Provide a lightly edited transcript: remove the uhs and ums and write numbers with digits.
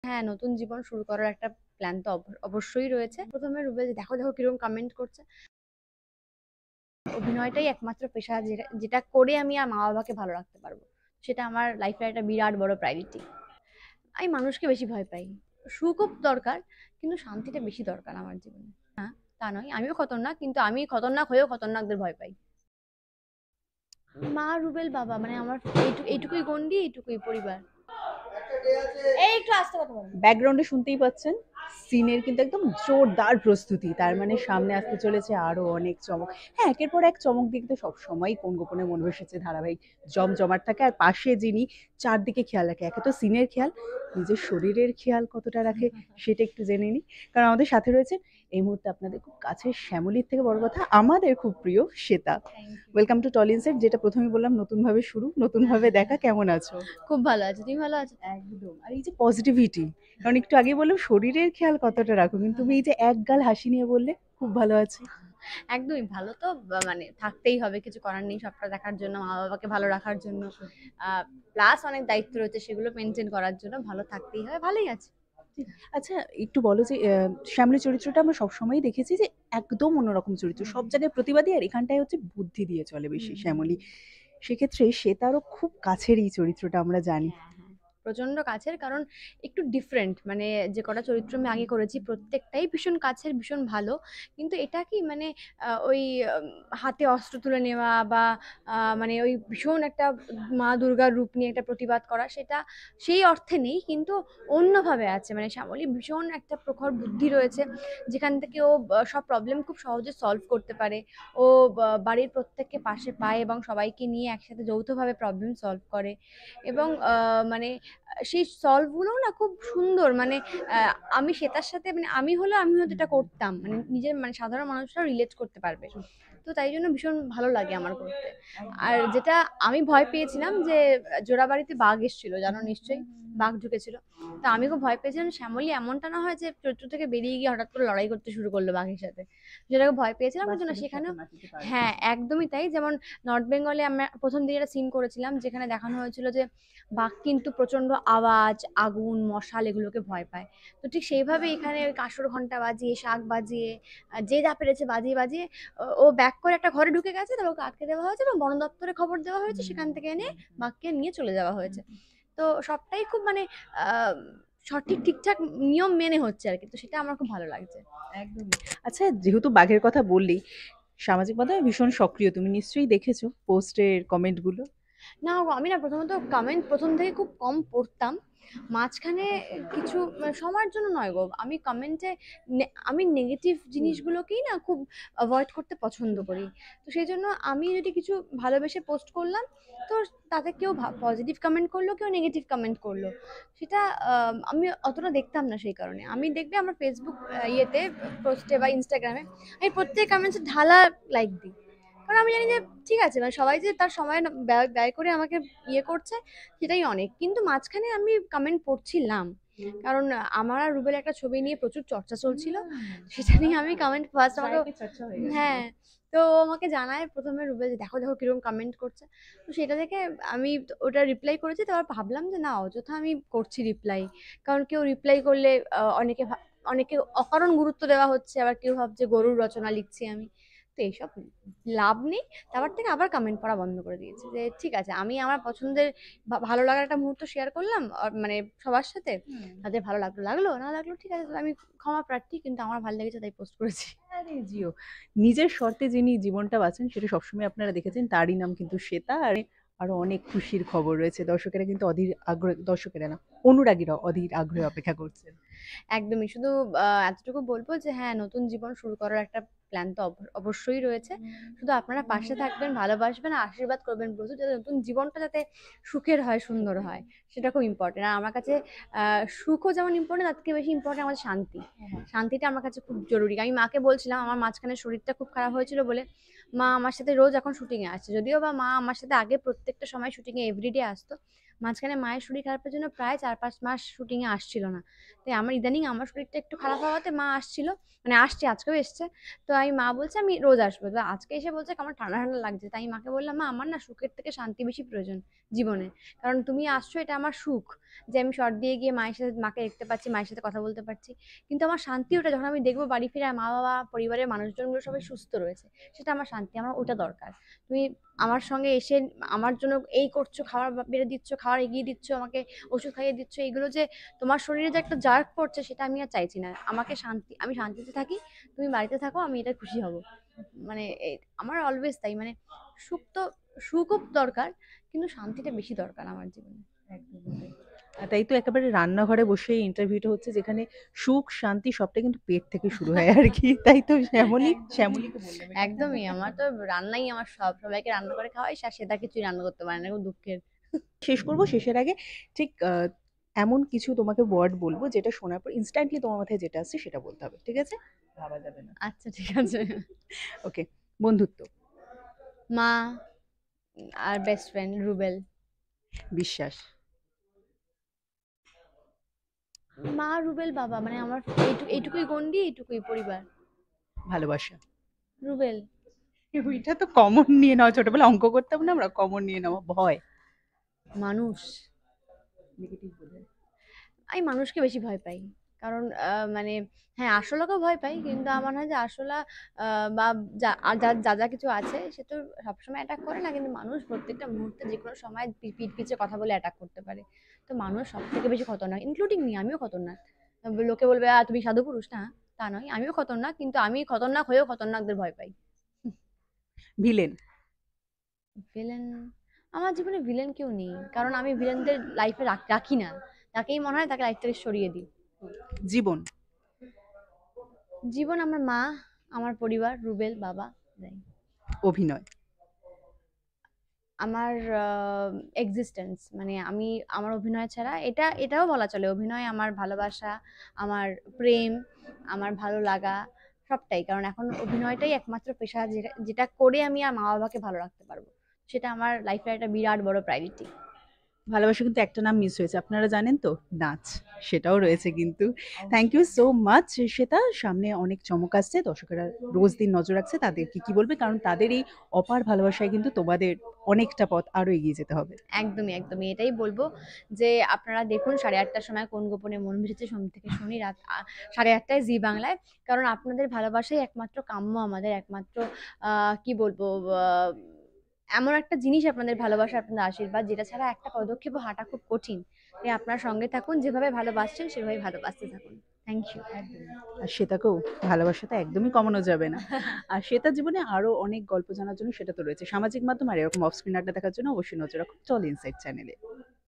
হ্যাঁ, নতুন জীবন শুরু করার একটা প্ল্যান তো অবশ্যই রয়েছে। প্রথমে রুবেল যে দেখো দেখো কিরকম কমেন্ট করছে। অভিনয়টাই একমাত্র পেশা যেটা যেটা করে আমি আর মা বাবাকে ভালো রাখতে পারবো। সেটা আমার লাইফের একটা বিরাট বড় প্রায়োরিটি। আমি মানুষকে বেশি ভয় পাই। সুখও দরকার, কিন্তু শান্তিটা বেশি দরকার আমার জীবনে। তা নয়, আমিও খতরনাক, কিন্তু আমি খতরনাক হয়েও খতরনাকদের ভয় পাই। মা, রুবেল, বাবা, মানে আমার এইটুকুই গন্ডি, এইটুকুই পরিবার। এই একটু আস্তে কথা বলো। ব্যাকগ্রাউন্ডে শুনতেই পাচ্ছেন সিনের কিন্তু একদম জোরদার প্রস্তুতি, তার মানে সামনে আসতে চলেছে আরো অনেক চমক। হ্যাঁ, একের পর এক চমক দেখতে সবসময় কোন গোপনে মন বসেছে ধারাবাহিক জমজমাট থাকে। আর পাশে যিনি চারদিকে খেয়াল রাখে, একে তো সিনের খেয়াল, নিজের শরীরের খেয়াল কতটা রাখে সেটা একটু জেনে নিই। কারণ আমাদের সাথে রয়েছে এই মুহূর্তে আপনাদের খুব কাছের শ্যামলীর থেকে বড় কথা আমাদের খুব প্রিয় Shweta. Thank you. Welcome to টলিন সেট, যেটা প্রথমেই বললাম নতুন ভাবে শুরু, নতুন ভাবে দেখা। কেমন আছো? খুব ভালো আছে, তুমি ভালো আছো? একদম। আর এই যে পজিটিভিটি, কারণ একটু আগে বললাম শরীরের খেয়াল কতটা রাখো, কিন্তু তুমি এই যে একগাল হাসি নিয়ে বললে খুব ভালো আছি। একদমই ভালো তো, মানে থাকতেই হবে, কিছু করার নেই, সবটা দেখার জন্য, মা বাবাকে ভালো রাখার জন্য। প্লাস অনেক দায়িত্ব রয়েছে, সেগুলো মেনটেন করার জন্য ভালো থাকতেই হবে, ভালোই আছে। আচ্ছা, একটু বলো যে শ্যামলী চরিত্রটা আমরা সবসময়ই দেখেছি যে একদম অন্যরকম চরিত্র, সব জায়গায় প্রতিবাদী, আর এখানটায় হচ্ছে বুদ্ধি দিয়ে চলে বেশি শ্যামলী। সেক্ষেত্রে সে তারও খুব কাছের এই চরিত্রটা আমরা জানি। হ্যাঁ, হ্যাঁ। প্রচন্ড কাছের, কারণ একটু ডিফারেন্ট, মানে যে কটা চরিত্র আমি আগে করেছি প্রত্যেকটাই ভীষণ কাছের, ভীষণ ভালো। কিন্তু এটা কি মানে ওই হাতে অস্ত্র তুলে নেওয়া বা মানে ওই ভীষণ একটা মা দুর্গার রূপ নিয়ে একটা প্রতিবাদ করা, সেটা সেই অর্থে নেই, কিন্তু অন্যভাবে আছে। মানে শ্যামলী ভীষণ একটা প্রখর বুদ্ধি রয়েছে, যেখান থেকে ও সব প্রবলেম খুব সহজে সলভ করতে পারে। ও বাড়ির প্রত্যেককে পাশে পায় এবং সবাইকে নিয়ে একসাথে যৌথভাবে প্রবলেম সলভ করে। এবং মানে সেই সলভ গুলো না খুব সুন্দর, মানে আমি সেটার সাথে, মানে আমি হয়তো এটা করতাম, মানে নিজের, মানে সাধারণ মানুষরা রিলেট করতে পারবে। তো তাই জন্য ভীষণ ভালো লাগে আমার করতে। আর যেটা আমি ভয় পেয়েছিলাম যে জোড়াবাড়িতে বাঘ এসেছিল, জানো নিশ্চয়ই, বাঘ ঢুকেছিল। তো আমি খুব ভয় পেয়েছিলাম শ্যামলী এমনটা না হয় যে চরিত্র থেকে বেরিয়ে গিয়ে হঠাৎ করে লড়াই করতে শুরু করলো বাঘের সাথে, যেটাকে ভয় পেয়েছিলাম, কিন্তু না সেখানেও। হ্যাঁ, একদমই তাই। যেমন নর্থ বেঙ্গলে আমরা প্রথম দিকে একটা সিন করেছিলাম, যেখানে দেখানো হয়েছিল যে বাঘ কিন্তু প্রচন্ড আওয়াজ, আগুন, মশাল এগুলোকে ভয় পায়। তো ঠিক সেইভাবে এখানে ওই কাঁসর ঘন্টা বাজিয়ে, শাঁখ বাজিয়ে, যে যা পেরেছে বাজিয়ে বাজিয়ে ও ব্যাক করে একটা ঘরে ঢুকে গেছে, তারপর ওকে আটকে দেওয়া হয়েছে এবং বন দপ্তরে খবর দেওয়া হয়েছে, সেখান থেকে এনে বাঘকে নিয়ে চলে যাওয়া হয়েছে। তো সবটাই খুব মানে আহ সঠিক ঠিকঠাক নিয়ম মেনে হচ্ছে আর কি, তো সেটা আমার খুব ভালো লাগছে। একদমই। আচ্ছা, যেহেতু বাঘের কথা বললি, সামাজিক মাধ্যমে ভীষণ সক্রিয়, তুমি নিশ্চয়ই দেখেছো পোস্টের কমেন্ট গুলো। না গো, আমি না প্রথমত কমেন্ট প্রথম থেকে খুব কম পড়তাম। মাঝখানে কিছু, মানে সময়ের জন্য নয় গো, আমি কমেন্টে আমি নেগেটিভ জিনিসগুলোকেই না খুব অ্যাভয়েড করতে পছন্দ করি। তো সেই জন্য আমি যদি কিছু ভালোবেসে পোস্ট করলাম, তো তাতে কেউ পজিটিভ কমেন্ট করলো, কেউ নেগেটিভ কমেন্ট করলো, সেটা আমি অতটা দেখতাম না। সেই কারণে আমি, দেখবে আমার ফেসবুক ইয়েতে পোস্টে বা ইনস্টাগ্রামে আমি প্রত্যেক কমেন্টসে ঢালা লাইক দিই। কারণ আমি জানি যে ঠিক আছে, মানে সবাই যে তার সময় ব্যয় ব্যয় করে আমাকে ইয়ে করছে, সেটাই অনেক। কিন্তু মাঝখানে আমি কমেন্ট পড়ছিলাম, কারণ আমার আর রুবেল একটা ছবি নিয়ে প্রচুর চর্চা চলছিল, সেটা নিয়ে আমি কমেন্ট ফার্স্ট আমাকে। হ্যাঁ, তো ও আমাকে জানায় প্রথমে, রুবেল যে দেখো দেখো কিরকম কমেন্ট করছে। তো সেটা দেখে আমি ওটা রিপ্লাই করেছি। তারপর ভাবলাম যে না, অযথা আমি করছি রিপ্লাই, কারণ কেউ রিপ্লাই করলে অনেকে অনেকে অকারণ গুরুত্ব দেওয়া হচ্ছে, আবার কেউ ভাবছে গরুর রচনা লিখছি আমি। তো এইসব লাভ নেই। তারপর থেকে আবার কমেন্ট পড়া বন্ধ করে দিয়েছি, যে ঠিক আছে, আমি আমার পছন্দের ভালো লাগার একটা মুহূর্ত শেয়ার করলাম মানে সবার সাথে, তাদের ভালো লাগলো লাগলো, না লাগলো ঠিক আছে, আমি ক্ষমা প্রার্থী, কিন্তু আমার ভালো লেগেছে তাই পোস্ট করেছি। আরে জিও, নিজের শর্তে যিনি জীবনটা বাঁচেন সেটা সবসময় আপনারা দেখেছেন, তারই নাম কিন্তু শ্বেতা। আর আরো অনেক খুশির খবর রয়েছে, দর্শকেরা কিন্তু অধীর আগ্রহ, দর্শকেরা না, অনুরাগীরা অধীর আগ্রহে অপেক্ষা করছেন। একদমই। শুধু এতটুকু বলবো যে হ্যাঁ, নতুন জীবন শুরু করার একটা প্ল্যান তো অবশ্যই রয়েছে। শুধু আপনারা পাশে থাকবেন, ভালোবাসবেন আর আশীর্বাদ করবেন প্রচুর, যাতে নতুন জীবনটা যাতে সুখের হয়, সুন্দর হয়। সেটা খুব ইম্পর্টেন্ট। আর আমার কাছে সুখও যেমন ইম্পর্টেন্ট, তার থেকে বেশি ইম্পর্টেন্ট আমাদের শান্তি। শান্তিটা আমার কাছে খুব জরুরি। আমি মাকে বলছিলাম, আমার মাঝখানে শরীরটা খুব খারাপ হয়েছিল বলে মা আমার সাথে রোজ এখন শুটিং এ আসছে। যদিও বা মা আমার সাথে আগে প্রত্যেকটা সময় শুটিং এ এভরিডে আসতো। মাঝখানে মায়ের শরীর খারাপের জন্য প্রায় ৪-৫ মাস শুটিং এ আসছিল না। তো তাই আমার ইদানিং আমার শরীরটা একটু খারাপ হওয়াতে মা আসছিল, মানে আসছে, আজকেও এসছে। তো আমি মা বলছে আমি রোজ আসবো, তো আজকে এসে বলছে আমার ঠান্ডা ঠান্ডা লাগছে, তাই মাকে বললাম মা আমার না সুখের থেকে শান্তি বেশি প্রয়োজন জীবনে, কারণ তুমি আসছো এটা আমার সুখ, যে আমি শর্ট দিয়ে গিয়ে মায়ের সাথে মাকে দেখতে পাচ্ছি, মায়ের সাথে কথা বলতে পারছি, কিন্তু আমার শান্তি ওটা যখন আমি দেখবো বাড়ি ফিরে মা বাবা পরিবারের মানুষজনগুলো সবাই সুস্থ রয়েছে, সেটা আমার শান্তি, আমার ওটা দরকার। তুমি আমার সঙ্গে এসে আমার জন্য এই করছো, খাবার বেড়ে দিচ্ছ, খাবার এগিয়ে দিচ্ছ, আমাকে ওষুধ খাইয়ে দিচ্ছ, এগুলো যে তোমার শরীরে যে একটা জার্ক পড়ছে সেটা আমি আর চাইছি না। আমাকে শান্তি, আমি শান্তিতে থাকি, তুমি বাড়িতে থাকো, আমি এটা খুশি হব, মানে আমার অলওয়েজ তাই, মানে সুখ তো, সুখও দরকার, কিন্তু শান্তিটা বেশি দরকার আমার জীবনে। একদমই তাই। তাই তো একেবারে রান্নাঘরে বসে ইন্টারভিউটা হচ্ছে, যেখানে সুখ শান্তি সবটা কিন্তু পেট থেকে শুরু হয় আর কি। তাই তো শ্যামলীকে বললাম এটা। একদমই, আমার তো রান্নাই আমার সব, সবাইকে রান্না করে খাওয়াই, আর সেটা কিছুই রান্না করতে পারে না, খুব দুঃখের। শেষ করব, শেষের আগে ঠিক এমন কিছু তোমাকে ওয়ার্ড বলবো যেটা শোনার পর ইনস্ট্যান্টলি তোমার মাথায় যেটা আসছে সেটা বলতে হবে, ঠিক আছে? ভাবা যাবে না। আচ্ছা ঠিক আছে। ওকে। বন্ধুত্ব। মা, আর বেস্ট ফ্রেন্ড রুবেল। বিশ্বাস। মা, রুবেল, বাবা, মানে আমার এইটুকুই গন্ডি, এইটুকুই পরিবার। ভালোবাসা। রুবেল। ওইটা তো কমন নিয়ে নাও, ছোটবেলায় অঙ্ক করতাম না আমরা, কমন নিয়ে নাও। ভয়। মানুষ। নেগেটিভ বোধহয়। আমি মানুষকে বেশি ভয় পাই, কারণ মানে হ্যাঁ আসলাকেও ভয় পাই, কিন্তু আমার হয় যে আসলা বা যা আর যা যা যা কিছু আছে সে তো সবসময় অ্যাটাক করে না, কিন্তু মানুষ প্রত্যেকটা মুহূর্তে যে কোনো সময় পিঠ পিছে কথা বলে অ্যাটাক করতে পারে। তো মানুষ সব থেকে বেশি খতরনাক, ইনক্লুডিং মি, আমিও খতরনাক। লোকে বলবে তুমি সাধু পুরুষ, না তা নয়, আমিও খতরনাক, কিন্তু আমি খতরনাক হয়েও খতরনাকদের ভয় পাই। ভিলেন। ভিলেন, আমার জীবনে ভিলেন কেউ নেই, কারণ আমি ভিলেনদের লাইফে রাখি না, তাকেই মনে হয় তাকে লাইফ থেকে সরিয়ে দিই। জীবন। জীবন আমার মা, আমার পরিবার, রুবেল, বাবা, যাই। অভিনয়। আমার এক্সিস্টেন্স, মানে আমি, আমার অভিনয় ছাড়া এটাও বলা চলে, অভিনয় আমার ভালোবাসা, আমার প্রেম, আমার ভালো লাগা, সবটাই, কারণ এখন অভিনয়টাই একমাত্র পেশা যেটা যেটা করে আমি আর মা বাবাকে ভালো রাখতে পারবো, সেটা আমার লাইফের একটা বিরাট বড় প্রায়োরিটি। ভালোবাসা কিন্তু একটা নাম মিস হয়েছে, আপনারা জানেন তো, নাচ। সেটাও রয়েছে কিন্তু। Thank you so much Shweta. সামনে অনেক চমক আসছে, দর্শকেরা রোজ দিন নজর রাখছে, তাদেরকে কি বলবে, কারণ তাদের এই অপার ভালোবাসায় কিন্তু তোমাদের অনেকটা পথ আরো এগিয়ে যেতে হবে। একদমই একদমই, এটাই বলবো যে আপনারা দেখুন 8:30টার সময় কোন গোপনে মন ভেসেছে, সোম থেকে শনি রাত 8:30টায় জি বাংলায়, কারণ আপনাদের ভালোবাসাই একমাত্র কাম্য, আমাদের একমাত্র কি বলবো, আহ, এমন একটা জিনিস আপনাদের ভালোবাসা, আপনাদের আশীর্বাদ, যেটা ছাড়া একটা পদক্ষেপও হাঁটা খুব কঠিন। তাই আপনার সঙ্গে থাকুন, যেভাবে ভালোবাসছেন সেভাবে ভালোবাসতে থাকুন। Thank you. আর শ্বেতাকেও ভালোবাসাটা একদমই কমানো যাবে না। আর শ্বেতার জীবনে আরো অনেক গল্প জানার জন্য সেটা তো রয়েছে সামাজিক মাধ্যম, আর এরকম অফ স্ক্রিন আড্ডা দেখার জন্য অবশ্যই নজর রাখুন চল ইনসাইট চ্যানেলে।